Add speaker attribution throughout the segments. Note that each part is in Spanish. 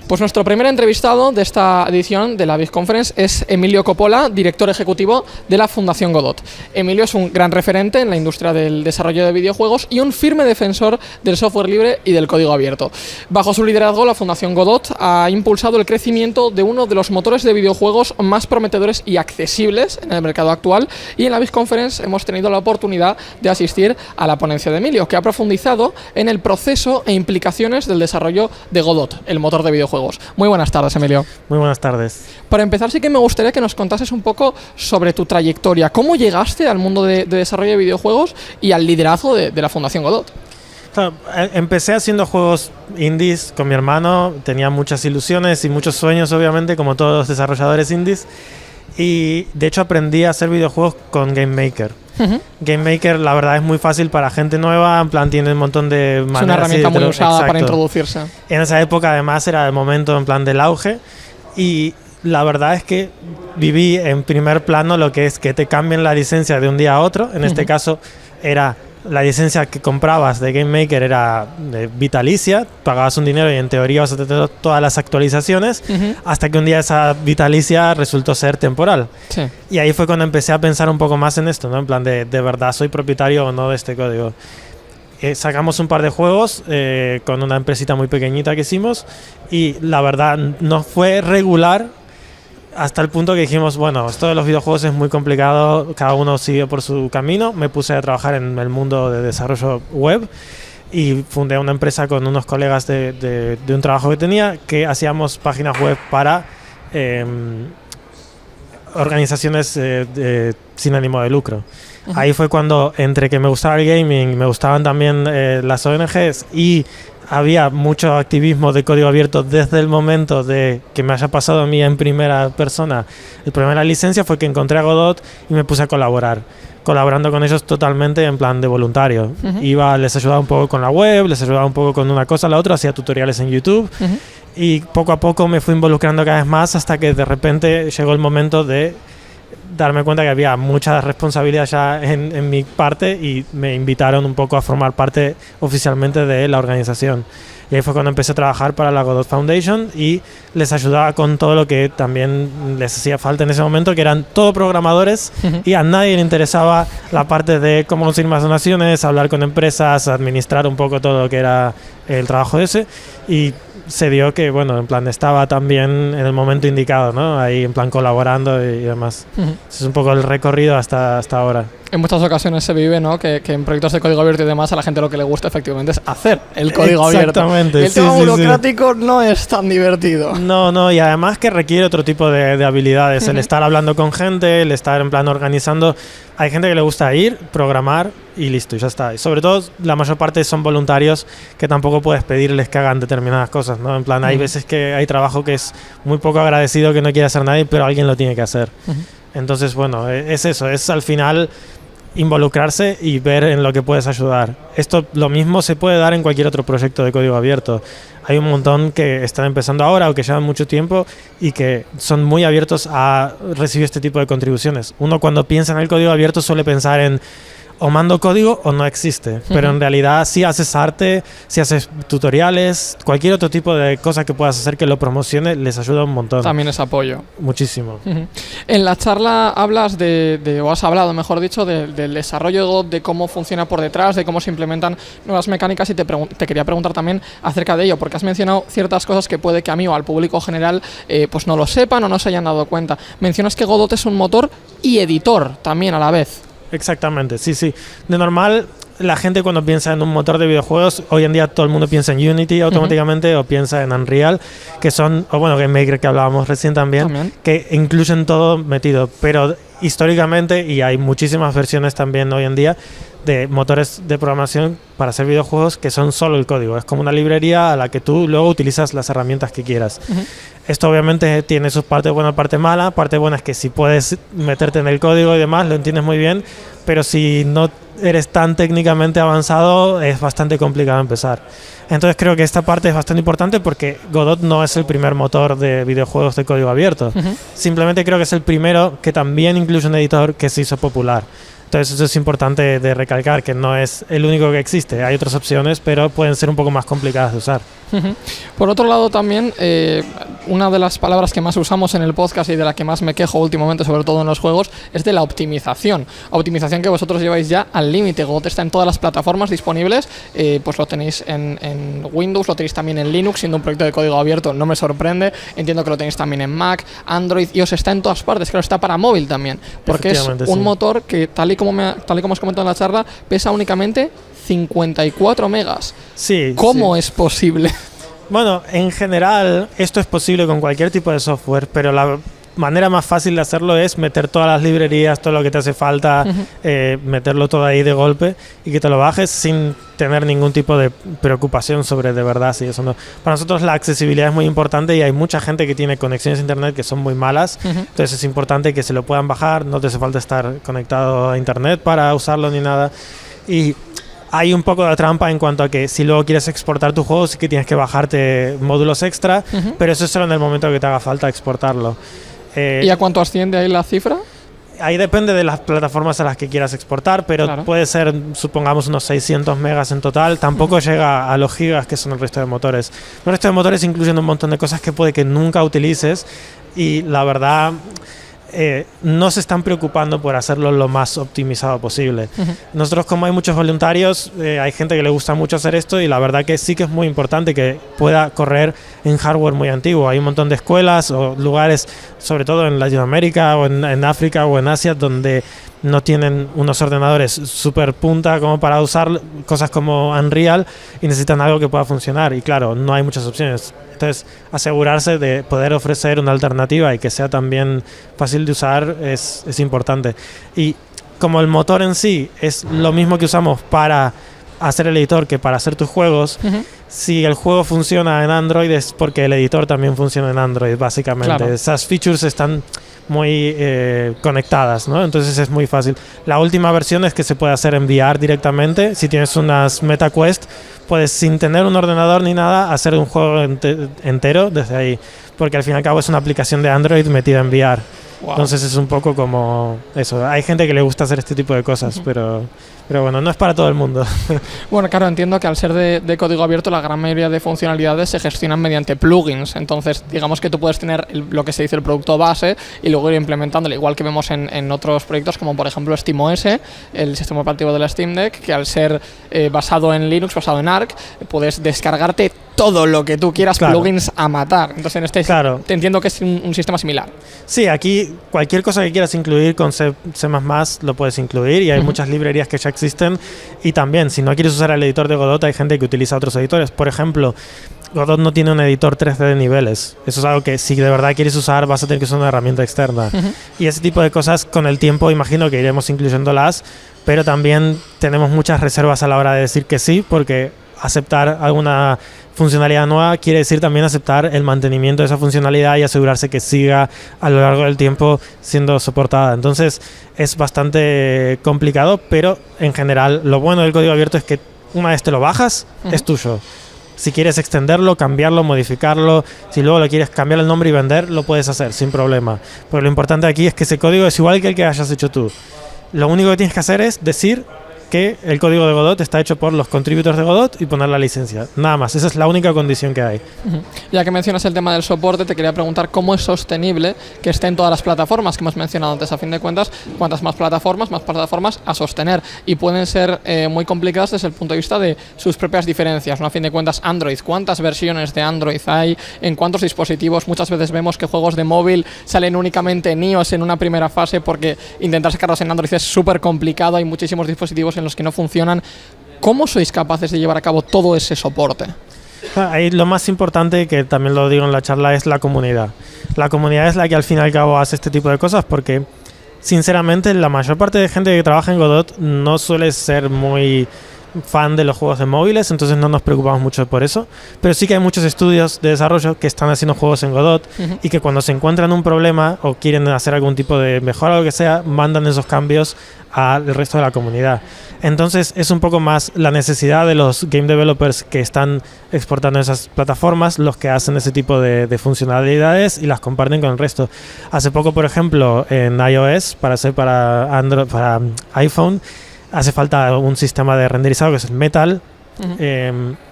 Speaker 1: Pues nuestro primer entrevistado de esta edición de la Big Conference es Emilio Coppola, director ejecutivo de la Fundación Godot. Emilio es un gran referente en la industria del desarrollo de videojuegos y un firme defensor del software libre y del código abierto. Bajo su liderazgo, la Fundación Godot ha impulsado el crecimiento de uno de los motores de videojuegos más prometedores y accesibles en el mercado actual, y en la Big Conference hemos tenido la oportunidad de asistir a la ponencia de Emilio, que ha profundizado en el proceso e implicaciones del desarrollo de Godot, el motor de videojuegos. Muy buenas tardes, Emilio.
Speaker 2: Muy buenas tardes.
Speaker 1: Para empezar, sí que me gustaría que nos contases un poco sobre tu trayectoria. ¿Cómo llegaste al mundo de desarrollo de videojuegos y al liderazgo de la Fundación Godot?
Speaker 2: Claro, empecé haciendo juegos indies con mi hermano. Tenía muchas ilusiones y muchos sueños, obviamente, como todos los desarrolladores indies. Y de hecho aprendí a hacer videojuegos con Game Maker. Game Maker, la verdad, es muy fácil para gente nueva. En plan, tiene un montón de maneras.
Speaker 1: Es una herramienta muy usada para introducirse.
Speaker 2: En esa época, además, era el momento en plan del auge. Y la verdad es que viví en primer plano lo que es que te cambien la licencia de un día a otro. En este caso, era la licencia que comprabas de Game Maker era vitalicia, pagabas un dinero y en teoría vas a tener todas las actualizaciones, hasta que un día esa vitalicia resultó ser temporal.
Speaker 1: Sí.
Speaker 2: Y ahí fue cuando empecé a pensar un poco más en esto, ¿no? En plan de verdad soy propietario o no de este código. Sacamos un par de juegos con una empresita muy pequeñita que hicimos, y la verdad no fue regular, hasta el punto que dijimos, bueno, esto de los videojuegos es muy complicado, cada uno siguió por su camino. Me puse a trabajar en el mundo de desarrollo web y fundé una empresa con unos colegas de un trabajo que tenía, que hacíamos páginas web para organizaciones sin ánimo de lucro. Ahí fue cuando, entre que me gustaba el gaming, me gustaban también las ONGs y había mucho activismo de código abierto desde el momento de que me haya pasado a mí en primera persona el problema de la licencia, fue que encontré a Godot y me puse a colaborando con ellos totalmente en plan de voluntario. Les ayudaba un poco con la web, les ayudaba un poco con una cosa, la otra, hacía tutoriales en YouTube y poco a poco me fui involucrando cada vez más, hasta que de repente llegó el momento de darme cuenta que había mucha responsabilidad ya en mi parte, y me invitaron un poco a formar parte oficialmente de la organización. Y ahí fue cuando empecé a trabajar para la Godot Foundation y les ayudaba con todo lo que también les hacía falta en ese momento, que eran todo programadores, y a nadie le interesaba la parte de cómo conseguir más donaciones, hablar con empresas, administrar un poco todo lo que era el trabajo ese. Y se dio que, bueno, en plan estaba también en el momento indicado, ¿no? Ahí en plan colaborando y demás. Ese es un poco el recorrido hasta ahora. En
Speaker 1: muchas ocasiones se vive, ¿no? Que en proyectos de código abierto y demás, a la gente lo que le gusta efectivamente es hacer el código abierto.
Speaker 2: Exactamente.
Speaker 1: El tema burocrático no es tan divertido.
Speaker 2: No, y además que requiere otro tipo de habilidades. El estar hablando con gente, el estar en plan organizando. Hay gente que le gusta ir, programar y listo, y ya está. Y sobre todo, la mayor parte son voluntarios, que tampoco puedes pedirles que hagan determinadas cosas, ¿no? En plan, hay veces que hay trabajo que es muy poco agradecido, que no quiere hacer nadie, pero alguien lo tiene que hacer. Entonces, bueno, es eso, es al final involucrarse y ver en lo que puedes ayudar. Esto lo mismo se puede dar en cualquier otro proyecto de código abierto. Hay un montón que están empezando ahora o que llevan mucho tiempo y que son muy abiertos a recibir este tipo de contribuciones. Uno, cuando piensa en el código abierto, suele pensar en o mando código o no existe, pero en realidad si haces arte, si haces tutoriales, cualquier otro tipo de cosa que puedas hacer que lo promocione, les ayuda un montón.
Speaker 1: También es apoyo.
Speaker 2: Muchísimo.
Speaker 1: En la charla hablas o has hablado, mejor dicho, del desarrollo de Godot, de cómo funciona por detrás, de cómo se implementan nuevas mecánicas, y te quería preguntar también acerca de ello, porque has mencionado ciertas cosas que puede que a mí o al público general pues no lo sepan o no se hayan dado cuenta. Mencionas que Godot es un motor y editor también a la vez.
Speaker 2: Exactamente, sí. De normal, la gente cuando piensa en un motor de videojuegos, hoy en día todo el mundo piensa en Unity automáticamente, o piensa en Unreal, que son, o bueno, Game Maker, que hablábamos recién también, que incluyen todo metido. Pero históricamente, y hay muchísimas versiones también hoy en día, de motores de programación para hacer videojuegos que son solo el código. Es como una librería a la que tú luego utilizas las herramientas que quieras. Esto obviamente tiene sus partes buenas, parte mala. Parte buena es que si puedes meterte en el código y demás, lo entiendes muy bien, pero si no eres tan técnicamente avanzado, es bastante complicado empezar. Entonces creo que esta parte es bastante importante porque Godot no es el primer motor de videojuegos de código abierto. Simplemente creo que es el primero que también incluye un editor que se hizo popular. Entonces eso es importante de recalcar, que no es el único que existe. Hay otras opciones, pero pueden ser un poco más complicadas de usar.
Speaker 1: Por otro lado también, una de las palabras que más usamos en el podcast y de la que más me quejo últimamente, sobre todo en los juegos, es de la optimización. Optimización que vosotros lleváis ya al límite. Godot está en todas las plataformas disponibles, pues lo tenéis en Windows, lo tenéis también en Linux, siendo un proyecto de código abierto, no me sorprende. Entiendo que lo tenéis también en Mac, Android, iOS, está en todas partes. Claro, está para móvil también, porque es un motor que, tal y como os comentado en la charla, pesa únicamente 54 megas.
Speaker 2: Sí.
Speaker 1: ¿Cómo es posible?
Speaker 2: Bueno, en general esto es posible con cualquier tipo de software, pero la manera más fácil de hacerlo es meter todas las librerías, todo lo que te hace falta, meterlo todo ahí de golpe y que te lo bajes sin tener ningún tipo de preocupación sobre de verdad si eso no. Para nosotros la accesibilidad es muy importante y hay mucha gente que tiene conexiones a internet que son muy malas, entonces es importante que se lo puedan bajar, no te hace falta estar conectado a internet para usarlo ni nada. Y hay un poco de trampa en cuanto a que si luego quieres exportar tu juego sí que tienes que bajarte módulos extra, pero eso es solo en el momento que te haga falta exportarlo.
Speaker 1: ¿Y a cuánto asciende ahí la cifra?
Speaker 2: Ahí depende de las plataformas a las que quieras exportar, pero puede ser, supongamos, unos 600 megas en total. Tampoco llega a los gigas que son el resto de motores. El resto de motores incluyen un montón de cosas que puede que nunca utilices y la verdad no se están preocupando por hacerlo lo más optimizado posible. Nosotros, como hay muchos voluntarios, hay gente que le gusta mucho hacer esto y la verdad que sí que es muy importante que pueda correr en hardware muy antiguo. Hay un montón de escuelas o lugares, sobre todo en Latinoamérica o en África o en Asia, donde no tienen unos ordenadores súper punta como para usar cosas como Unreal y necesitan algo que pueda funcionar. Y claro, no hay muchas opciones. Entonces, asegurarse de poder ofrecer una alternativa y que sea también fácil de usar es importante. Y como el motor en sí es lo mismo que usamos para hacer el editor que para hacer tus juegos, si el juego funciona en Android es porque el editor también funciona en Android, básicamente. Claro. Esas features están muy conectadas, ¿no? Entonces es muy fácil. La última versión es que se puede hacer en VR directamente. Si tienes unas MetaQuest, puedes, sin tener un ordenador ni nada, hacer un juego entero desde ahí, porque al fin y al cabo es una aplicación de Android metida en VR. Wow. Entonces es un poco como eso. Hay gente que le gusta hacer este tipo de cosas, pero bueno, no es para todo el mundo.
Speaker 1: Bueno, claro, entiendo que al ser de código abierto la gran mayoría de funcionalidades se gestionan mediante plugins. Entonces, digamos que tú puedes tener lo que se dice el producto base y luego ir implementándolo, igual que vemos en otros proyectos como por ejemplo SteamOS, el sistema operativo de la Steam Deck, que al ser basado en Linux, basado en Arc, puedes descargarte todo lo que tú quieras, claro, plugins a matar. Entonces en este claro, te entiendo que es un sistema similar.
Speaker 2: Sí, aquí cualquier cosa que quieras incluir con C++ lo puedes incluir y hay muchas librerías que ya existen. Y también, si no quieres usar el editor de Godot, hay gente que utiliza otros editores. Por ejemplo, Godot no tiene un editor 3D de niveles. Eso es algo que si de verdad quieres usar vas a tener que usar una herramienta externa. Y ese tipo de cosas con el tiempo imagino que iremos incluyéndolas, pero también tenemos muchas reservas a la hora de decir que sí, porque aceptar alguna funcionalidad nueva quiere decir también aceptar el mantenimiento de esa funcionalidad y asegurarse que siga a lo largo del tiempo siendo soportada. Entonces es bastante complicado, pero en general lo bueno del código abierto es que una vez te lo bajas, es tuyo. Si quieres extenderlo, cambiarlo, modificarlo, si luego lo quieres cambiar el nombre y vender, lo puedes hacer sin problema. Pero lo importante aquí es que ese código es igual que el que hayas hecho tú. Lo único que tienes que hacer es decir que el código de Godot está hecho por los contributors de Godot y poner la licencia. Nada más, esa es la única condición que hay.
Speaker 1: Ya que mencionas el tema del soporte, te quería preguntar cómo es sostenible que esté en todas las plataformas que hemos mencionado antes. A fin de cuentas, cuantas más plataformas a sostener. Y pueden ser muy complicadas desde el punto de vista de sus propias diferencias, ¿no? A fin de cuentas, Android, ¿cuántas versiones de Android hay? ¿En cuántos dispositivos? Muchas veces vemos que juegos de móvil salen únicamente en iOS en una primera fase porque intentar sacarlos en Android es súper complicado. Hay muchísimos dispositivos en los que no funcionan. ¿Cómo sois capaces de llevar a cabo todo ese soporte?
Speaker 2: Ahí lo más importante, que también lo digo en la charla, es la comunidad. La comunidad es la que al fin y al cabo hace este tipo de cosas, porque sinceramente la mayor parte de gente que trabaja en Godot no suele ser muy fan de los juegos de móviles, entonces no nos preocupamos mucho por eso. Pero sí que hay muchos estudios de desarrollo que están haciendo juegos en Godot y que cuando se encuentran un problema o quieren hacer algún tipo de mejora o lo que sea, mandan esos cambios al resto de la comunidad. Entonces es un poco más la necesidad de los game developers que están exportando esas plataformas los que hacen ese tipo de funcionalidades y las comparten con el resto. Hace poco, por ejemplo, en iOS, para Android, para iPhone, hace falta un sistema de renderizado que es el Metal.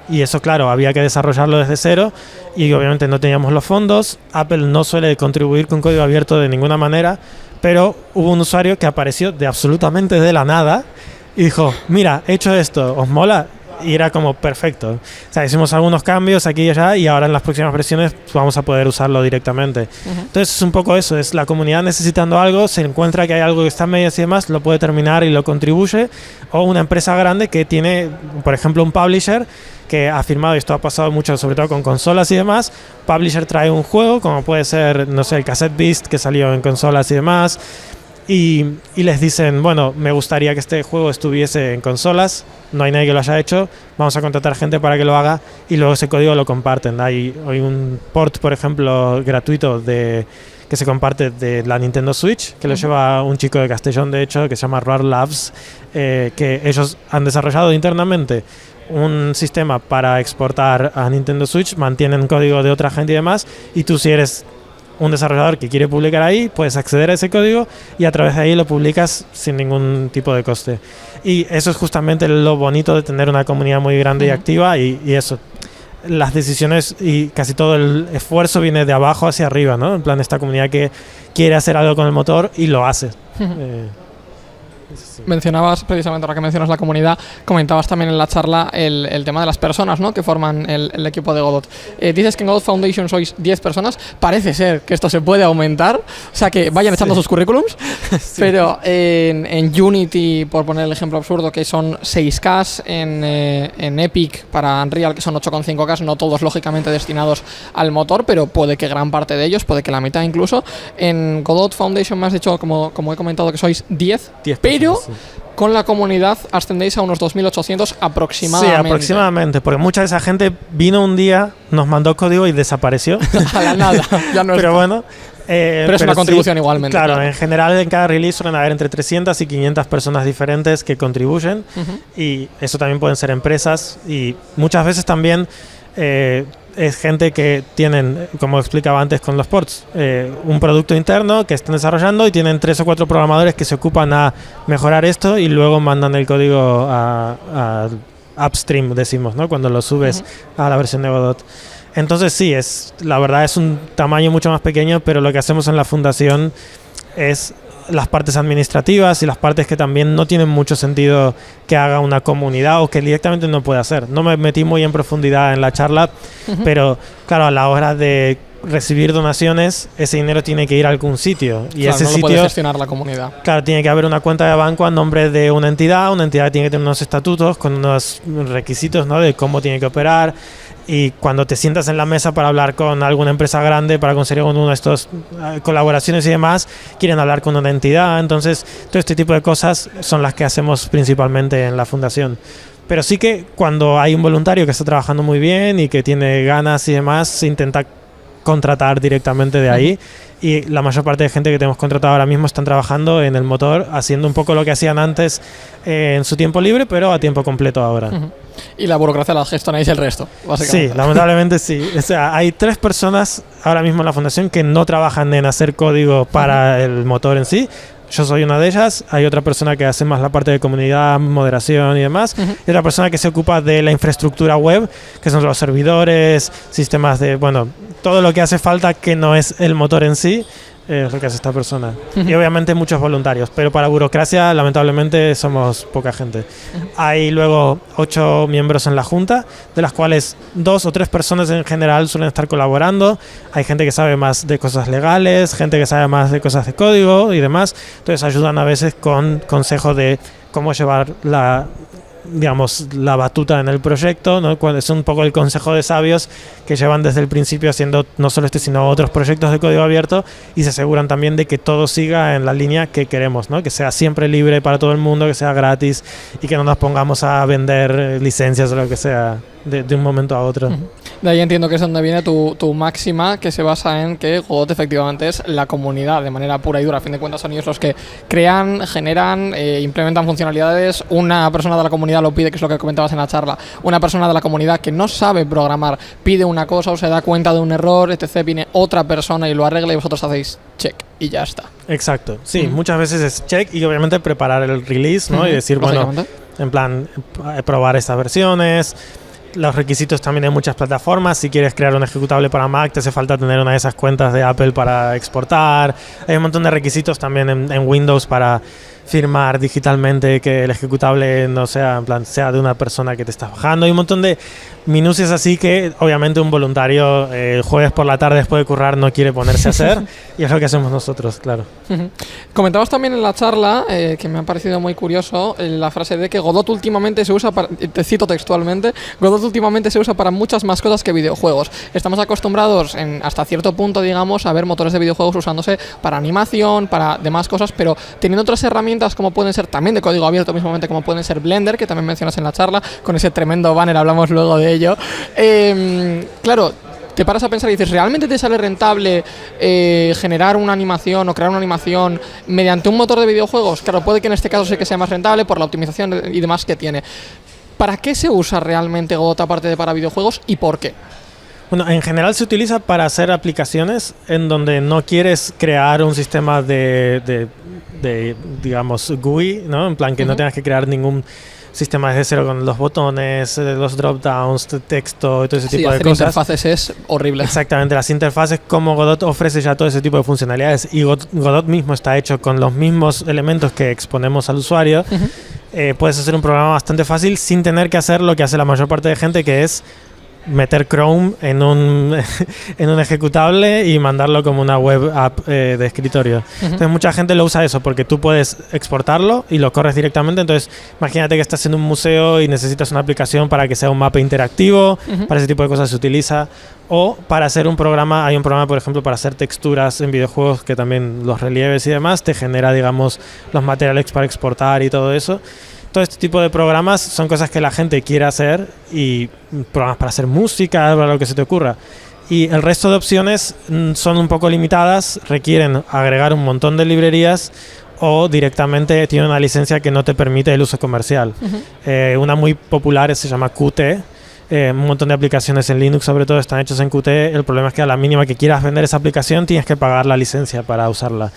Speaker 2: Y eso, claro, había que desarrollarlo desde cero y obviamente no teníamos los fondos. Apple no suele contribuir con código abierto de ninguna manera, pero hubo un usuario que apareció absolutamente de la nada y dijo, mira, he hecho esto, ¿os mola? Y era como perfecto. O sea, hicimos algunos cambios aquí y allá y ahora en las próximas versiones vamos a poder usarlo directamente. Entonces es un poco eso, es la comunidad necesitando algo, se encuentra que hay algo que está en medias y demás, lo puede terminar y lo contribuye, o una empresa grande que tiene, por ejemplo, un publisher que ha firmado, y esto ha pasado mucho, sobre todo con consolas y demás. Publisher trae un juego, como puede ser, no sé, el Cassette Beast, que salió en consolas y demás, y les dicen, bueno, me gustaría que este juego estuviese en consolas, no hay nadie que lo haya hecho, vamos a contratar gente para que lo haga, y luego ese código lo comparten. Hay un port, por ejemplo, gratuito que se comparte de la Nintendo Switch, que lo lleva un chico de Castellón, de hecho, que se llama Roar Labs, que ellos han desarrollado internamente un sistema para exportar a Nintendo Switch, mantienen código de otra gente y demás, y tú, si eres un desarrollador que quiere publicar ahí, puedes acceder a ese código y a través de ahí lo publicas sin ningún tipo de coste. Y eso es justamente lo bonito de tener una comunidad muy grande y activa, y eso, las decisiones y casi todo el esfuerzo viene de abajo hacia arriba, ¿no? En plan, esta comunidad que quiere hacer algo con el motor y lo hace.
Speaker 1: Sí. Mencionabas, precisamente ahora que mencionas la comunidad, comentabas también en la charla el tema de las personas, ¿no?, que forman el equipo de Godot. Dices que en Godot Foundation sois 10 personas, parece ser que esto se puede aumentar, o sea, que vayan echando sus currículums, pero en Unity, por poner el ejemplo absurdo, que son 6K, en Epic para Unreal, que son 8,5K, no todos lógicamente destinados al motor, pero puede que gran parte de ellos, puede que la mitad incluso. En Godot Foundation me has dicho, como he comentado, que sois 10 pero con la comunidad ascendéis a unos 2.800 aproximadamente.
Speaker 2: Sí, aproximadamente, porque mucha de esa gente vino un día, nos mandó código y desapareció.
Speaker 1: A la nada, ya no
Speaker 2: pero
Speaker 1: está.
Speaker 2: Bueno,
Speaker 1: pero es una contribución igualmente.
Speaker 2: Claro, en general en cada release suelen haber entre 300 y 500 personas diferentes que contribuyen, y eso también pueden ser empresas, y muchas veces también es gente que tienen, como explicaba antes con los ports, un producto interno que están desarrollando y tienen 3 o 4 programadores que se ocupan a mejorar esto y luego mandan el código a upstream, decimos, ¿no?, cuando lo subes a la versión de Godot. Entonces sí, la verdad es un tamaño mucho más pequeño, pero lo que hacemos en la fundación es las partes administrativas y las partes que también no tienen mucho sentido que haga una comunidad o que directamente no puede hacer. No me metí muy en profundidad en la charla, pero claro, a la hora de recibir donaciones, ese dinero tiene que ir a algún sitio. Y
Speaker 1: claro,
Speaker 2: ese
Speaker 1: no lo
Speaker 2: sitio
Speaker 1: puede gestionar la comunidad.
Speaker 2: Claro, tiene que haber una cuenta de banco a nombre de una entidad tiene que tener unos estatutos con unos requisitos, ¿no?, de cómo tiene que operar. Y cuando te sientas en la mesa para hablar con alguna empresa grande, para conseguir una de estas colaboraciones y demás, quieren hablar con una entidad. Entonces, todo este tipo de cosas son las que hacemos principalmente en la fundación. Pero sí que cuando hay un voluntario que está trabajando muy bien y que tiene ganas y demás, se intenta contratar directamente de ahí. Y la mayor parte de gente que tenemos contratado ahora mismo están trabajando en el motor, haciendo un poco lo que hacían antes en su tiempo libre, pero a tiempo completo ahora.
Speaker 1: Y la burocracia la gestionáis el resto, básicamente.
Speaker 2: Sí, lamentablemente sí. O sea, hay 3 personas ahora mismo en la fundación que no trabajan en hacer código para el motor en sí. Yo soy una de ellas. Hay otra persona que hace más la parte de comunidad, moderación y demás. Y otra persona que se ocupa de la infraestructura web, que son los servidores, sistemas de, bueno, todo lo que hace falta que no es el motor en sí, es lo que hace esta persona. Y obviamente muchos voluntarios, pero para burocracia lamentablemente somos poca gente. Hay luego 8 miembros en la junta, de las cuales 2 o 3 personas en general suelen estar colaborando. Hay gente que sabe más de cosas legales, gente que sabe más de cosas de código y demás. Entonces ayudan a veces con consejos de cómo llevar digamos, la batuta en el proyecto, ¿no? Es un poco el consejo de sabios que llevan desde el principio haciendo no solo sino otros proyectos de código abierto, y se aseguran también de que todo siga en la línea que queremos, ¿no? Que sea siempre libre para todo el mundo, que sea gratis y que no nos pongamos a vender licencias o lo que sea de un momento a otro.
Speaker 1: De ahí entiendo que es donde viene tu máxima, que se basa en que Godot efectivamente es la comunidad de manera pura y dura. A fin de cuentas son ellos los que crean, generan, implementan funcionalidades. Una persona de la comunidad lo pide, que es lo que comentabas en la charla. Una persona de la comunidad que no sabe programar pide una cosa o se da cuenta de un error, etc. Viene otra persona y lo arregla y vosotros hacéis check y ya está.
Speaker 2: Exacto. Sí, muchas veces es check y obviamente preparar el release, ¿no? Y decir, bueno, en plan, probar estas versiones. Los requisitos también hay muchas plataformas. Si quieres crear un ejecutable para Mac, te hace falta tener una de esas cuentas de Apple para exportar. Hay un montón de requisitos también en Windows para firmar digitalmente que el ejecutable no sea, en plan, sea de una persona que te está bajando. Hay un montón de minucias así que obviamente un voluntario el jueves por la tarde después de currar no quiere ponerse a hacer y es lo que hacemos nosotros, claro.
Speaker 1: Comentabas también en la charla, que me ha parecido muy curioso, la frase de que Godot últimamente se usa para, te cito textualmente, Godot últimamente se usa para muchas más cosas que videojuegos. Estamos acostumbrados hasta cierto punto, digamos, a ver motores de videojuegos usándose para animación, para demás cosas, pero teniendo otras herramientas como pueden ser también de código abierto mismamente, como pueden ser Blender, que también mencionas en la charla, con ese tremendo banner, hablamos luego de ello. Claro, te paras a pensar y dices, ¿realmente te sale rentable generar una animación o crear una animación mediante un motor de videojuegos? Claro, puede que en este caso sí que sea más rentable por la optimización y demás que tiene. ¿Para qué se usa realmente Godot aparte de para videojuegos y por qué?
Speaker 2: Bueno, en general se utiliza para hacer aplicaciones en donde no quieres crear un sistema de digamos, GUI, ¿no? En plan que no tengas que crear ningún sistema desde cero con los botones, los drop-downs, texto y todo ese tipo de cosas.
Speaker 1: Interfaces es horrible.
Speaker 2: Exactamente, las interfaces como Godot ofrece ya todo ese tipo de funcionalidades y Godot mismo está hecho con los mismos elementos que exponemos al usuario. Puedes hacer un programa bastante fácil sin tener que hacer lo que hace la mayor parte de gente, que es meter Chrome en un ejecutable y mandarlo como una web app de escritorio. Entonces mucha gente lo usa eso porque tú puedes exportarlo y lo corres directamente. Entonces imagínate que estás en un museo y necesitas una aplicación para que sea un mapa interactivo. Para ese tipo de cosas se utiliza. O para hacer un programa, hay un programa por ejemplo para hacer texturas en videojuegos que también los relieves y demás te genera, digamos, los materiales para exportar y todo eso. Todo este tipo de programas son cosas que la gente quiere hacer, y programas para hacer música, para lo que se te ocurra. Y el resto de opciones son un poco limitadas, requieren agregar un montón de librerías o directamente tiene una licencia que no te permite el uso comercial. Una muy popular se llama Qt. Un montón de aplicaciones en Linux sobre todo están hechas en Qt. El problema es que a la mínima que quieras vender esa aplicación tienes que pagar la licencia para usarla.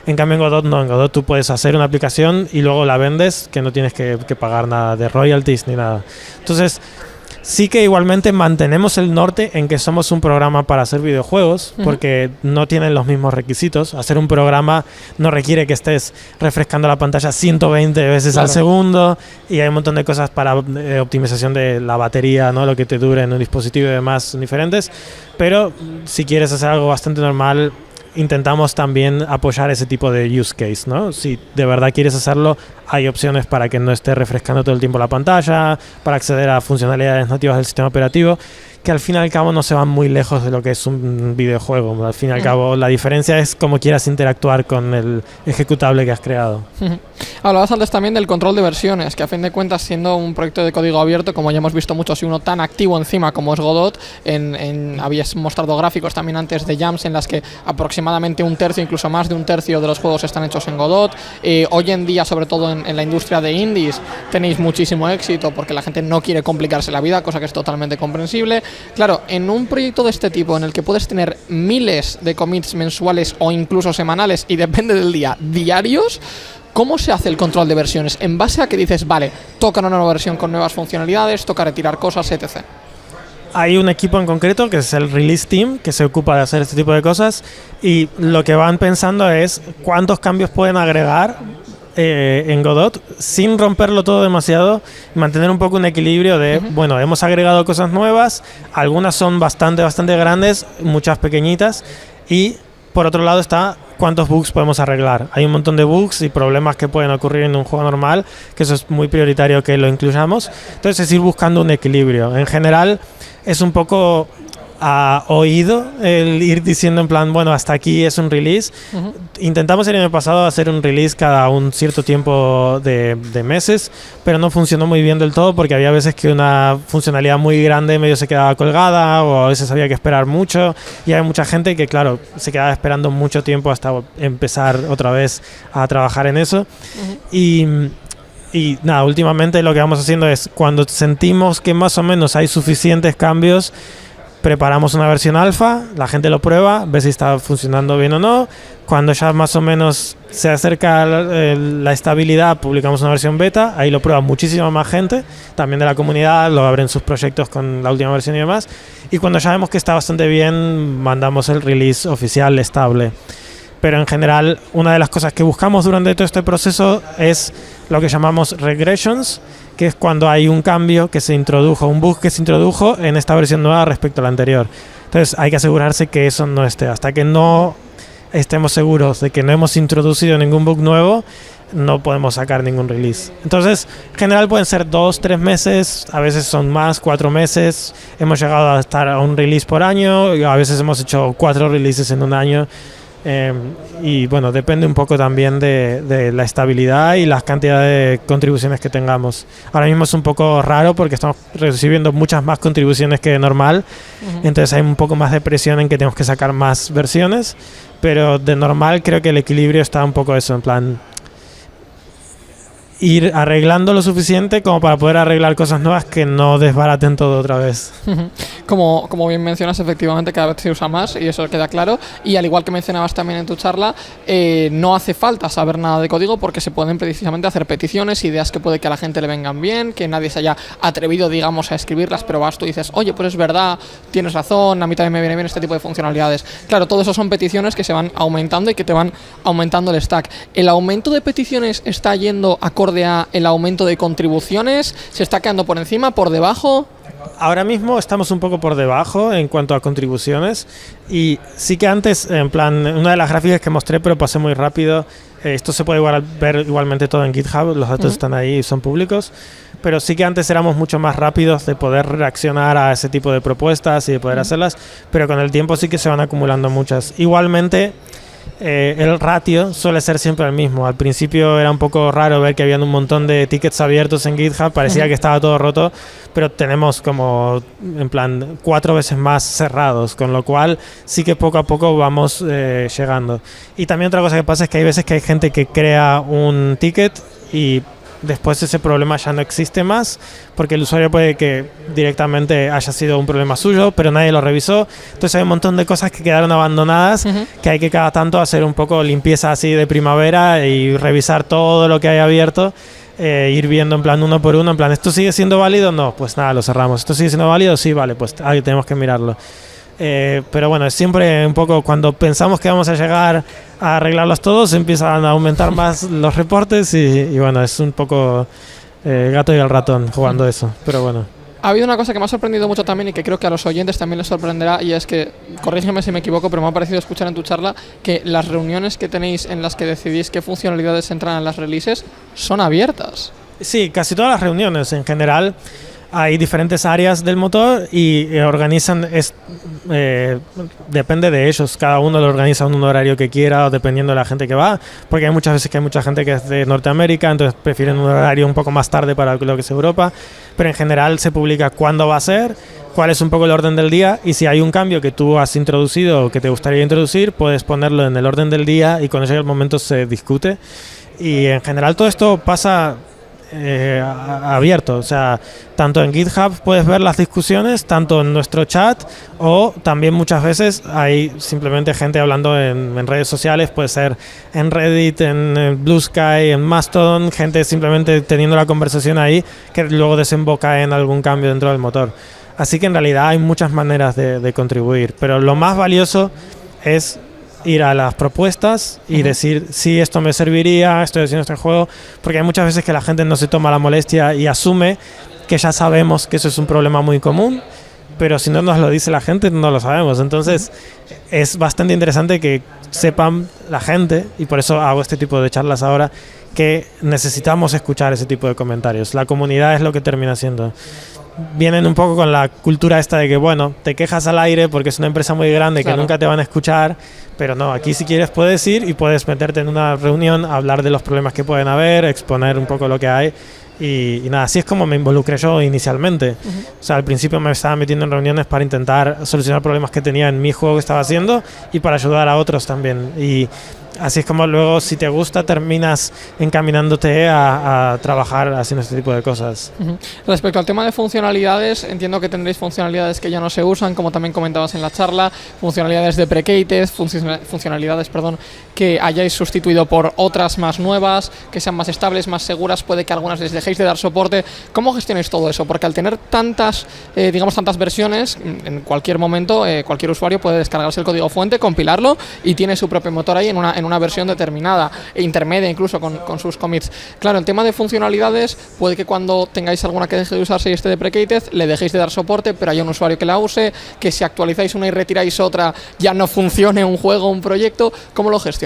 Speaker 2: En cambio en Godot no, en Godot tú puedes hacer una aplicación y luego la vendes, que no tienes que pagar nada de royalties ni nada. Entonces sí que igualmente mantenemos el norte en que somos un programa para hacer videojuegos, porque no tienen los mismos requisitos. Hacer un programa no requiere que estés refrescando la pantalla 120 veces al segundo, y hay un montón de cosas para optimización de la batería, ¿no? Lo que te dure en un dispositivo y demás diferentes. Pero si quieres hacer algo bastante normal, intentamos también apoyar ese tipo de use case, ¿no? Si de verdad quieres hacerlo, hay opciones para que no esté refrescando todo el tiempo la pantalla, para acceder a funcionalidades nativas del sistema operativo, que al fin y al cabo no se van muy lejos de lo que es un videojuego. Al fin y al cabo la diferencia es cómo quieras interactuar con el ejecutable que has creado.
Speaker 1: Hablabas antes también del control de versiones, que a fin de cuentas, siendo un proyecto de código abierto, como ya hemos visto muchos y uno tan activo encima como es Godot, habías mostrado gráficos también antes de jams en las que aproximadamente un tercio, incluso más de un tercio de los juegos están hechos en Godot. Hoy en día, sobre todo en la industria de indies, tenéis muchísimo éxito porque la gente no quiere complicarse la vida, cosa que es totalmente comprensible. Claro, en un proyecto de este tipo en el que puedes tener miles de commits mensuales o incluso semanales, y depende del día, diarios, ¿cómo se hace el control de versiones? ¿En base a que dices, vale, toca una nueva versión con nuevas funcionalidades, toca retirar cosas, etc.?
Speaker 2: Hay un equipo en concreto que es el Release Team que se ocupa de hacer este tipo de cosas, y lo que van pensando es cuántos cambios pueden agregar en Godot sin romperlo todo demasiado, mantener un poco un equilibrio de, bueno, hemos agregado cosas nuevas, algunas son bastante grandes, muchas pequeñitas, y por otro lado está cuántos bugs podemos arreglar. Hay un montón de bugs y problemas que pueden ocurrir en un juego normal, que eso es muy prioritario que lo incluyamos. Entonces es ir buscando un equilibrio. En general es un poco a oído el ir diciendo en plan, bueno, hasta aquí es un release. Intentamos el año pasado hacer un release cada un cierto tiempo de meses, pero no funcionó muy bien del todo porque había veces que una funcionalidad muy grande medio se quedaba colgada o a veces había que esperar mucho y hay mucha gente que, claro, se quedaba esperando mucho tiempo hasta empezar otra vez a trabajar en eso. Y nada, últimamente lo que vamos haciendo es cuando sentimos que más o menos hay suficientes cambios, preparamos una versión alfa, la gente lo prueba, ve si está funcionando bien o no. Cuando ya más o menos se acerca la estabilidad, publicamos una versión beta, ahí lo prueba muchísima más gente, también de la comunidad, lo abren sus proyectos con la última versión y demás. Y cuando ya vemos que está bastante bien, mandamos el release oficial estable. Pero en general, una de las cosas que buscamos durante todo este proceso es lo que llamamos regressions, que es cuando hay un cambio que se introdujo, un bug que se introdujo en esta versión nueva respecto a la anterior. Entonces hay que asegurarse que eso no esté. Hasta que no estemos seguros de que no hemos introducido ningún bug nuevo, no podemos sacar ningún release. Entonces, en general pueden ser 2-3 meses, a veces son más, 4 meses. Hemos llegado a estar a un release por año, y a veces hemos hecho 4 releases en un año. Y bueno, depende un poco también de la estabilidad y las cantidades de contribuciones que tengamos. Ahora mismo es un poco raro porque estamos recibiendo muchas más contribuciones que normal, entonces hay un poco más de presión en que tenemos que sacar más versiones, pero de normal creo que el equilibrio está un poco eso, en plan ir arreglando lo suficiente como para poder arreglar cosas nuevas que no desbaraten todo otra vez.
Speaker 1: Como bien mencionas, efectivamente cada vez se usa más y eso queda claro, y al igual que mencionabas también en tu charla, no hace falta saber nada de código porque se pueden precisamente hacer peticiones, ideas que puede que a la gente le vengan bien, que nadie se haya atrevido, digamos, a escribirlas, pero vas tú y dices, oye, pues es verdad, tienes razón, a mí también me viene bien este tipo de funcionalidades. Claro, todo eso son peticiones que se van aumentando y que te van aumentando el stack. ¿El aumento de peticiones está yendo acorde a el aumento de contribuciones? ¿Se está quedando por encima, por debajo?
Speaker 2: Ahora mismo estamos un poco por debajo en cuanto a contribuciones y sí que antes, en plan, una de las gráficas que mostré pero pasé muy rápido, esto se puede ver igualmente todo en GitHub, los datos están ahí y son públicos, pero sí que antes éramos mucho más rápidos de poder reaccionar a ese tipo de propuestas y de poder hacerlas, pero con el tiempo sí que se van acumulando muchas. Igualmente, el ratio suele ser siempre el mismo. Al principio era un poco raro ver que habían un montón de tickets abiertos en GitHub, parecía que estaba todo roto, pero tenemos como, en plan, 4 veces más cerrados, con lo cual sí que poco a poco vamos llegando. Y también otra cosa que pasa es que hay veces que hay gente que crea un ticket y después ese problema ya no existe más porque el usuario puede que directamente haya sido un problema suyo, pero nadie lo revisó. Entonces hay un montón de cosas que quedaron abandonadas, que hay que cada tanto hacer un poco limpieza así de primavera y revisar todo lo que hay abierto, ir viendo en plan uno por uno, en plan, ¿esto sigue siendo válido? No, pues nada, lo cerramos. ¿Esto sigue siendo válido? Sí, vale, pues ahí tenemos que mirarlo. Pero bueno, es siempre un poco cuando pensamos que vamos a llegar a arreglarlos todos, empiezan a aumentar más los reportes y bueno, es un poco gato y el ratón jugando eso, pero bueno.
Speaker 1: Ha habido una cosa que me ha sorprendido mucho también y que creo que a los oyentes también les sorprenderá, y es que, corrígeme si me equivoco, pero me ha parecido escuchar en tu charla que las reuniones que tenéis en las que decidís qué funcionalidades entran en las releases son abiertas.
Speaker 2: Sí, casi todas las reuniones en general. Hay diferentes áreas del motor y organizan, depende de ellos, cada uno lo organiza en un horario que quiera o dependiendo de la gente que va, porque hay muchas veces que hay mucha gente que es de Norteamérica, entonces prefieren un horario un poco más tarde para lo que es Europa, pero en general se publica cuándo va a ser, cuál es un poco el orden del día y si hay un cambio que tú has introducido o que te gustaría introducir, puedes ponerlo en el orden del día y cuando llegue el momento se discute. Y en general todo esto pasa abierto, o sea, tanto en GitHub puedes ver las discusiones, tanto en nuestro chat o también muchas veces hay simplemente gente hablando en redes sociales, puede ser en Reddit, en Blue Sky, en Mastodon, gente simplemente teniendo la conversación ahí que luego desemboca en algún cambio dentro del motor. Así que en realidad hay muchas maneras de contribuir, pero lo más valioso es ir a las propuestas y decir si esto me serviría, estoy haciendo este juego, porque hay muchas veces que la gente no se toma la molestia y asume que ya sabemos que eso es un problema muy común pero si no nos lo dice la gente, no lo sabemos. Entonces, es bastante interesante que sepan la gente, y por eso hago este tipo de charlas ahora, que necesitamos escuchar ese tipo de comentarios. La comunidad es lo que termina siendo. Vienen un poco con la cultura esta de que, bueno, te quejas al aire porque es una empresa muy grande, claro, que nunca te van a escuchar, pero no, aquí si quieres puedes ir y puedes meterte en una reunión, hablar de los problemas que pueden haber, exponer un poco lo que hay. Y nada, así es como me involucré yo inicialmente. O sea, al principio me estaba metiendo en reuniones para intentar solucionar problemas que tenía en mi juego que estaba haciendo y para ayudar a otros también. Y así es como luego, si te gusta, terminas encaminándote a trabajar haciendo este tipo de cosas.
Speaker 1: Respecto al tema de funcionalidades, entiendo que tendréis funcionalidades que ya no se usan, como también comentabas en la charla, funcionalidades deprecated, funcionalidades que hayáis sustituido por otras más nuevas, que sean más estables, más seguras, puede que algunas les dejéis de dar soporte. ¿Cómo gestionáis todo eso? Porque al tener tantas versiones, en cualquier momento cualquier usuario puede descargarse el código fuente, compilarlo y tiene su propio motor ahí en una versión determinada e intermedia incluso con sus commits. Claro, el tema de funcionalidades puede que cuando tengáis alguna que deje de usarse y esté deprecated le dejéis de dar soporte, pero haya un usuario que la use, que si actualizáis una y retiráis otra ya no funcione un juego, un proyecto. ¿Cómo lo gestionáis?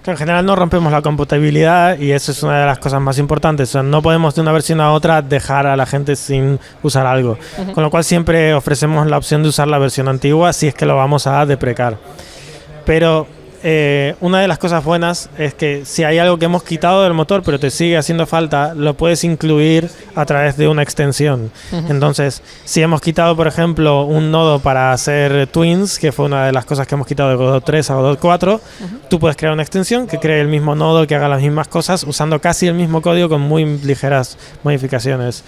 Speaker 2: Que en general no rompemos la compatibilidad y eso es una de las cosas más importantes. O sea, no podemos de una versión a otra dejar a la gente sin usar algo. Con lo cual siempre ofrecemos la opción de usar la versión antigua si es que lo vamos a deprecar. Pero una de las cosas buenas es que si hay algo que hemos quitado del motor pero te sigue haciendo falta, lo puedes incluir a través de una extensión. Entonces, si hemos quitado, por ejemplo, un nodo para hacer twins, que fue una de las cosas que hemos quitado de Godot 3 a Godot 4, tú puedes crear una extensión que cree el mismo nodo, que haga las mismas cosas, usando casi el mismo código con muy ligeras modificaciones.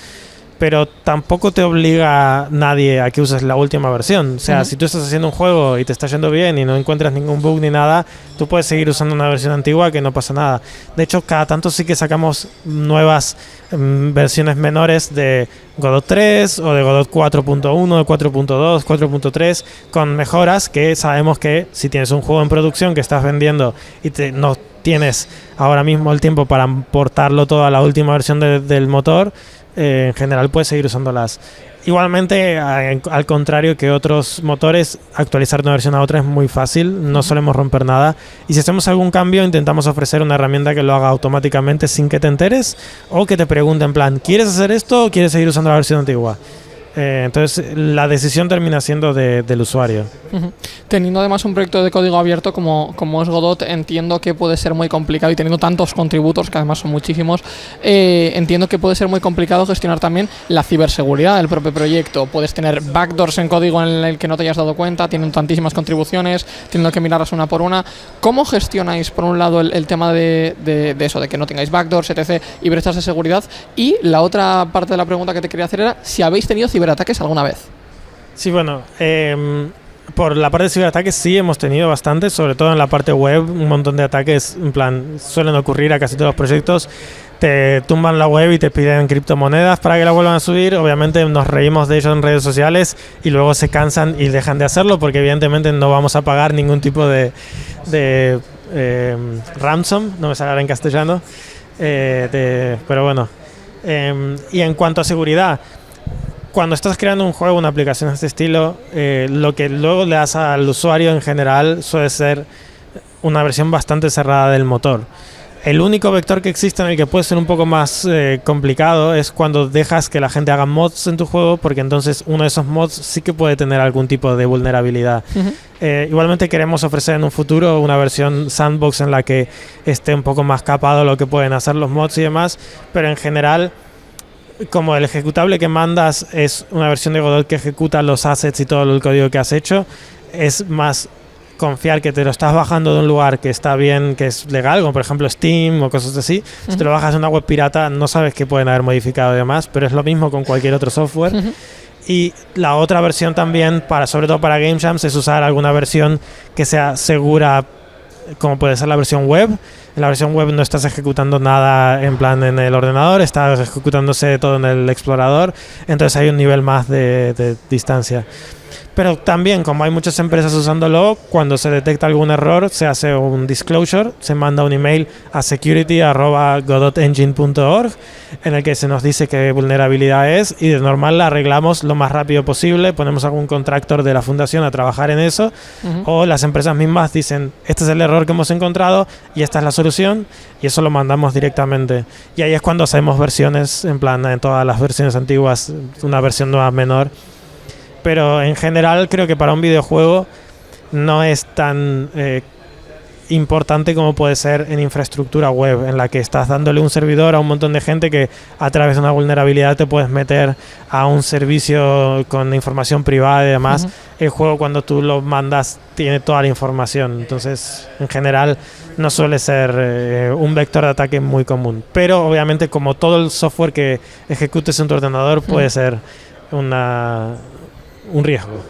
Speaker 2: Pero tampoco te obliga nadie a que uses la última versión. O sea, si tú estás haciendo un juego y te está yendo bien y no encuentras ningún bug ni nada, tú puedes seguir usando una versión antigua que no pasa nada. De hecho, cada tanto sí que sacamos nuevas versiones menores de Godot 3 o de Godot 4.1, de 4.2, 4.3, con mejoras que sabemos que si tienes un juego en producción que estás vendiendo y no tienes ahora mismo el tiempo para portarlo todo a la última versión del motor, en general puedes seguir usándolas. Igualmente, al contrario que otros motores, actualizar de una versión a otra es muy fácil, no solemos romper nada, y si hacemos algún cambio intentamos ofrecer una herramienta que lo haga automáticamente sin que te enteres, o que te pregunte en plan, ¿quieres hacer esto o quieres seguir usando la versión antigua? Entonces la decisión termina siendo del usuario.
Speaker 1: Teniendo además un proyecto de código abierto como es Godot, entiendo que puede ser muy complicado, y teniendo tantos contributos, que además son muchísimos, entiendo que puede ser muy complicado gestionar también la ciberseguridad del propio proyecto. Puedes tener backdoors en código en el que no te hayas dado cuenta, tienen tantísimas contribuciones, teniendo que mirarlas una por una. ¿Cómo gestionáis, por un lado, el tema de eso, de que no tengáis backdoors, etc., y brechas de seguridad? Y la otra parte de la pregunta que te quería hacer era si habéis tenido ciberataques alguna vez.
Speaker 2: Sí, bueno, por la parte de ciberataques sí hemos tenido bastante, sobre todo en la parte web, un montón de ataques, en plan, suelen ocurrir a casi todos los proyectos. Te tumban la web y te piden criptomonedas para que la vuelvan a subir. Obviamente nos reímos de ellos en redes sociales y luego se cansan y dejan de hacerlo porque evidentemente no vamos a pagar ningún tipo de ransom, no me sale ahora en castellano, pero bueno. Y en cuanto a seguridad, cuando estás creando un juego, una aplicación de este estilo, lo que luego le das al usuario en general suele ser una versión bastante cerrada del motor. El único vector que existe en el que puede ser un poco más complicado es cuando dejas que la gente haga mods en tu juego, porque entonces uno de esos mods sí que puede tener algún tipo de vulnerabilidad. Igualmente queremos ofrecer en un futuro una versión sandbox en la que esté un poco más capado lo que pueden hacer los mods y demás, pero en general, como el ejecutable que mandas es una versión de Godot que ejecuta los assets y todo el código que has hecho, es más confiar que te lo estás bajando de un lugar que está bien, que es legal, como por ejemplo Steam o cosas así. Si te lo bajas en una web pirata, no sabes qué pueden haber modificado y demás, pero es lo mismo con cualquier otro software. Y la otra versión también, sobre todo para Game Jams, es usar alguna versión que sea segura, como puede ser la versión web, En la versión web no estás ejecutando nada en plan en el ordenador, estás ejecutándose todo en el explorador, entonces hay un nivel más de distancia. Pero también, como hay muchas empresas usándolo, cuando se detecta algún error, se hace un disclosure, se manda un email a security@godotengine.org en el que se nos dice qué vulnerabilidad es, y de normal la arreglamos lo más rápido posible, ponemos algún contractor de la fundación a trabajar en eso, o las empresas mismas dicen, este es el error que hemos encontrado y esta es la solución, y eso lo mandamos directamente. Y ahí es cuando hacemos versiones, en plan, en todas las versiones antiguas, una versión nueva menor. Pero en general creo que para un videojuego no es tan importante como puede ser en infraestructura web, en la que estás dándole un servidor a un montón de gente que a través de una vulnerabilidad te puedes meter a un servicio con información privada y demás. El juego, cuando tú lo mandas, tiene toda la información. Entonces, en general, no suele ser un vector de ataque muy común. Pero obviamente, como todo el software que ejecutes en tu ordenador, puede ser un riesgo.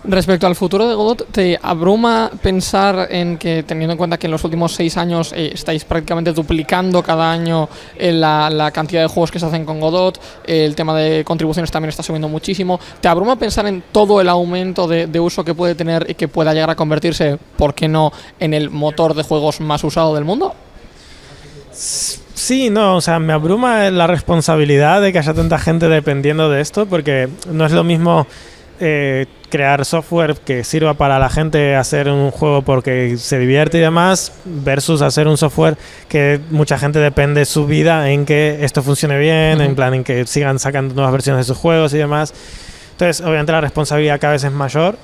Speaker 1: Respecto al futuro de Godot, ¿te abruma pensar en que, teniendo en cuenta que en los últimos 6 años estáis prácticamente duplicando cada año la cantidad de juegos que se hacen con Godot, el tema de contribuciones también está subiendo muchísimo? ¿Te abruma pensar en todo el aumento de uso que puede tener y que pueda llegar a convertirse, por qué no, en el motor de juegos más usado del mundo?
Speaker 2: Sí, no, o sea, me abruma la responsabilidad de que haya tanta gente dependiendo de esto, porque no es lo mismo crear software que sirva para la gente hacer un juego porque se divierte y demás, versus hacer un software que mucha gente depende su vida en que esto funcione bien, en plan en que sigan sacando nuevas versiones de sus juegos y demás. Entonces, obviamente la responsabilidad cada vez es mayor,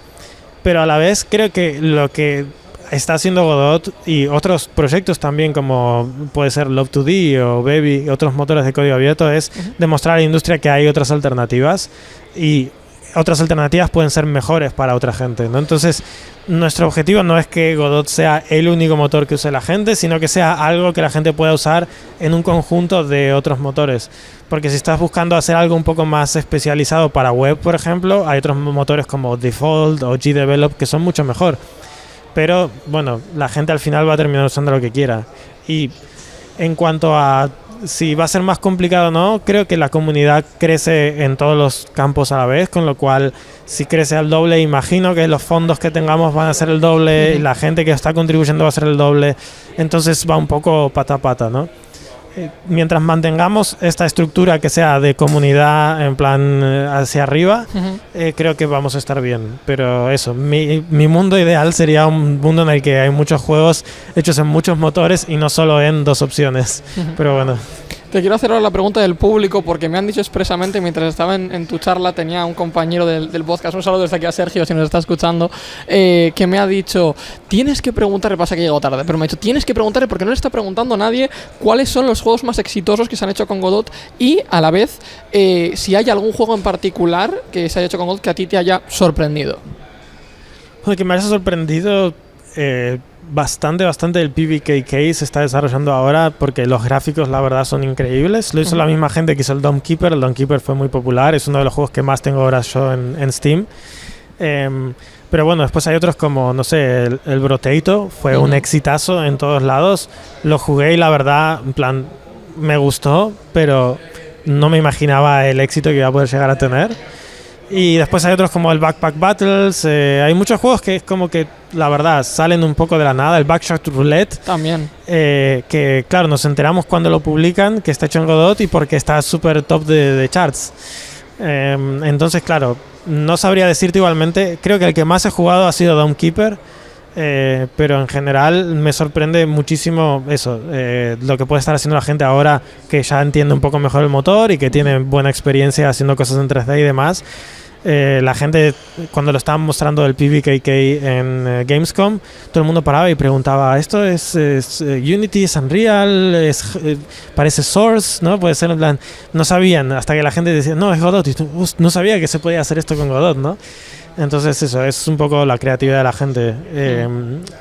Speaker 2: pero a la vez creo que lo que está haciendo Godot y otros proyectos también, como puede ser Love2D o Baby, otros motores de código abierto, es demostrar a la industria que hay otras alternativas, y otras alternativas pueden ser mejores para otra gente, ¿no? Entonces, nuestro objetivo no es que Godot sea el único motor que use la gente, sino que sea algo que la gente pueda usar en un conjunto de otros motores. Porque si estás buscando hacer algo un poco más especializado para web, por ejemplo, hay otros motores como Default o GDevelop que son mucho mejor. Pero, bueno, la gente al final va a terminar usando lo que quiera. Y en cuanto a si va a ser más complicado o no, creo que la comunidad crece en todos los campos a la vez, con lo cual, si crece al doble, imagino que los fondos que tengamos van a ser el doble, y la gente que está contribuyendo va a ser el doble. Entonces va un poco pata a pata, ¿no? Mientras mantengamos esta estructura que sea de comunidad en plan hacia arriba, creo que vamos a estar bien. Pero eso, mi mundo ideal sería un mundo en el que hay muchos juegos hechos en muchos motores y no solo en 2 opciones. Pero bueno.
Speaker 1: Te quiero hacer ahora la pregunta del público, porque me han dicho expresamente, mientras estaba en tu charla, tenía un compañero del podcast, un saludo desde aquí a Sergio, si nos está escuchando, que me ha dicho, tienes que preguntarle, pasa que llegó tarde, pero me ha dicho, tienes que preguntarle, porque no le está preguntando a nadie cuáles son los juegos más exitosos que se han hecho con Godot, y a la vez, si hay algún juego en particular que se haya hecho con Godot que a ti te haya sorprendido.
Speaker 2: Bueno, que me haya sorprendido bastante el PBKK se está desarrollando ahora, porque los gráficos la verdad son increíbles. Lo hizo la misma gente que hizo el Dome Keeper. El Dome Keeper fue muy popular, es uno de los juegos que más tengo horas yo en Steam. Pero bueno, después hay otros como, no sé, el Brotato fue un exitazo en todos lados. Lo jugué y la verdad, en plan, me gustó, pero no me imaginaba el éxito que iba a poder llegar a tener. Y después hay otros como el Backpack Battles. Hay muchos juegos que es como que, la verdad, salen un poco de la nada. El Backshot Roulette
Speaker 1: también.
Speaker 2: Que, claro, nos enteramos cuando lo publican, que está hecho en Godot y porque está súper top de charts. Entonces, claro, no sabría decirte igualmente. Creo que el que más he jugado ha sido Dome Keeper. Pero en general me sorprende muchísimo eso, lo que puede estar haciendo la gente ahora, que ya entiende un poco mejor el motor y que tiene buena experiencia haciendo cosas en 3D y demás. La gente, cuando lo estaban mostrando el PBKK en Gamescom, todo el mundo paraba y preguntaba, ¿esto es Unity, es Unreal, parece Source? ¿No? Puede ser, en plan, no sabían, hasta que la gente decía, no, es Godot, y tú, no sabía que se podía hacer esto con Godot, ¿no? Entonces eso, es un poco la creatividad de la gente.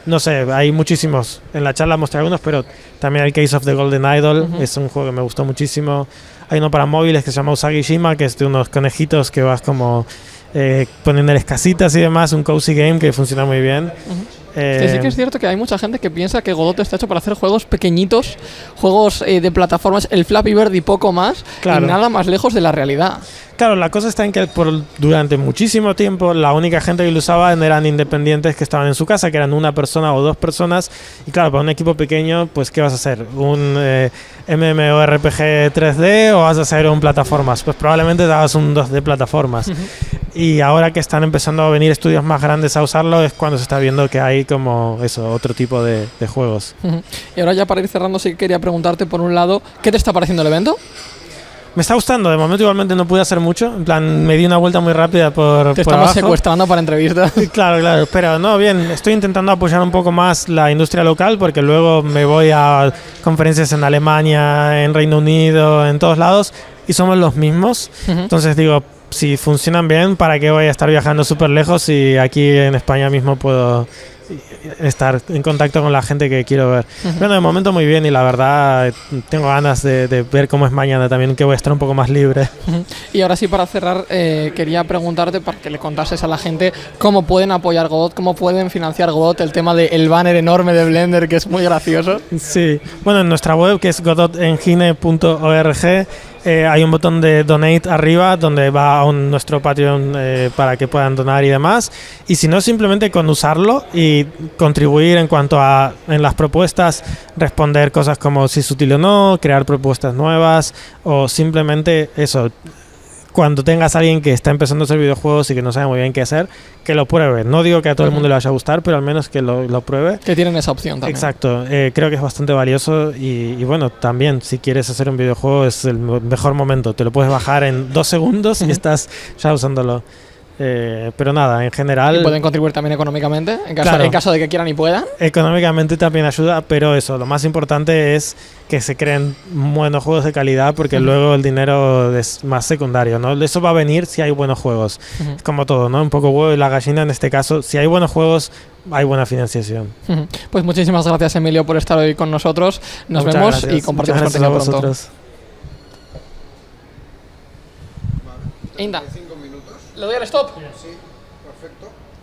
Speaker 2: No sé, hay muchísimos. En la charla mostré algunos, pero también el Case of the Golden Idol es un juego que me gustó muchísimo. Hay uno para móviles que se llama Usagi-Shima, que es de unos conejitos que vas como poniéndoles casitas y demás, un cozy game que funciona muy bien.
Speaker 1: Sí que es cierto que hay mucha gente que piensa que Godot está hecho para hacer juegos pequeñitos, juegos de plataformas, el Flappy Bird y poco más,
Speaker 2: claro.
Speaker 1: Y nada más lejos de la realidad.
Speaker 2: Claro, la cosa está en que durante muchísimo tiempo la única gente que lo usaba eran independientes que estaban en su casa, que eran una persona o dos personas. Y claro, para un equipo pequeño, pues ¿qué vas a hacer? ¿Un MMORPG 3D o vas a hacer un plataformas? Pues probablemente te hagas un 2D plataformas. Y ahora que están empezando a venir estudios más grandes a usarlo es cuando se está viendo que hay como eso, otro tipo de juegos.
Speaker 1: Y ahora ya para ir cerrando sí que quería preguntarte por un lado, ¿qué te está pareciendo el evento?
Speaker 2: Me está gustando, de momento igualmente no pude hacer mucho, en plan me di una vuelta muy rápida por
Speaker 1: Te estamos secuestrando para entrevistas.
Speaker 2: Claro, pero no, bien, estoy intentando apoyar un poco más la industria local porque luego me voy a conferencias en Alemania, en Reino Unido, en todos lados y somos los mismos, entonces digo, si funcionan bien, ¿para qué voy a estar viajando súper lejos si aquí en España mismo puedo estar en contacto con la gente que quiero ver? Bueno, de momento muy bien y la verdad tengo ganas de ver cómo es mañana también, que voy a estar un poco más libre.
Speaker 1: Y ahora sí, para cerrar, quería preguntarte para que le contases a la gente cómo pueden apoyar Godot, cómo pueden financiar Godot, el tema del banner enorme de Blender que es muy gracioso.
Speaker 2: Sí, bueno, en nuestra web que es godotengine.org hay un botón de donate arriba donde va a nuestro Patreon para que puedan donar y demás, y si no, simplemente con usarlo y contribuir en cuanto a en las propuestas, responder cosas como si es útil o no, crear propuestas nuevas o simplemente eso. Cuando tengas a alguien que está empezando a hacer videojuegos y que no sabe muy bien qué hacer, que lo pruebe. No digo que a todo el mundo le vaya a gustar, pero al menos que lo pruebe.
Speaker 1: Que tienen esa opción también.
Speaker 2: Exacto. Creo que es bastante valioso y bueno, también si quieres hacer un videojuego es el mejor momento. Te lo puedes bajar en 2 segundos y estás ya usándolo. Pero nada, en general...
Speaker 1: Y pueden contribuir también económicamente, en caso de que quieran y puedan.
Speaker 2: Económicamente también ayuda, pero eso, lo más importante es que se creen buenos juegos de calidad porque luego el dinero es más secundario, ¿no? Eso va a venir si hay buenos juegos. Es como todo, ¿no? Un poco huevo y la gallina en este caso. Si hay buenos juegos, hay buena financiación.
Speaker 1: Pues muchísimas gracias, Emilio, por estar hoy con nosotros. Nos
Speaker 2: Muchas
Speaker 1: vemos
Speaker 2: gracias.
Speaker 1: Y compartimos contenido pronto. Inda. ¿Le doy al stop?
Speaker 3: Sí, perfecto.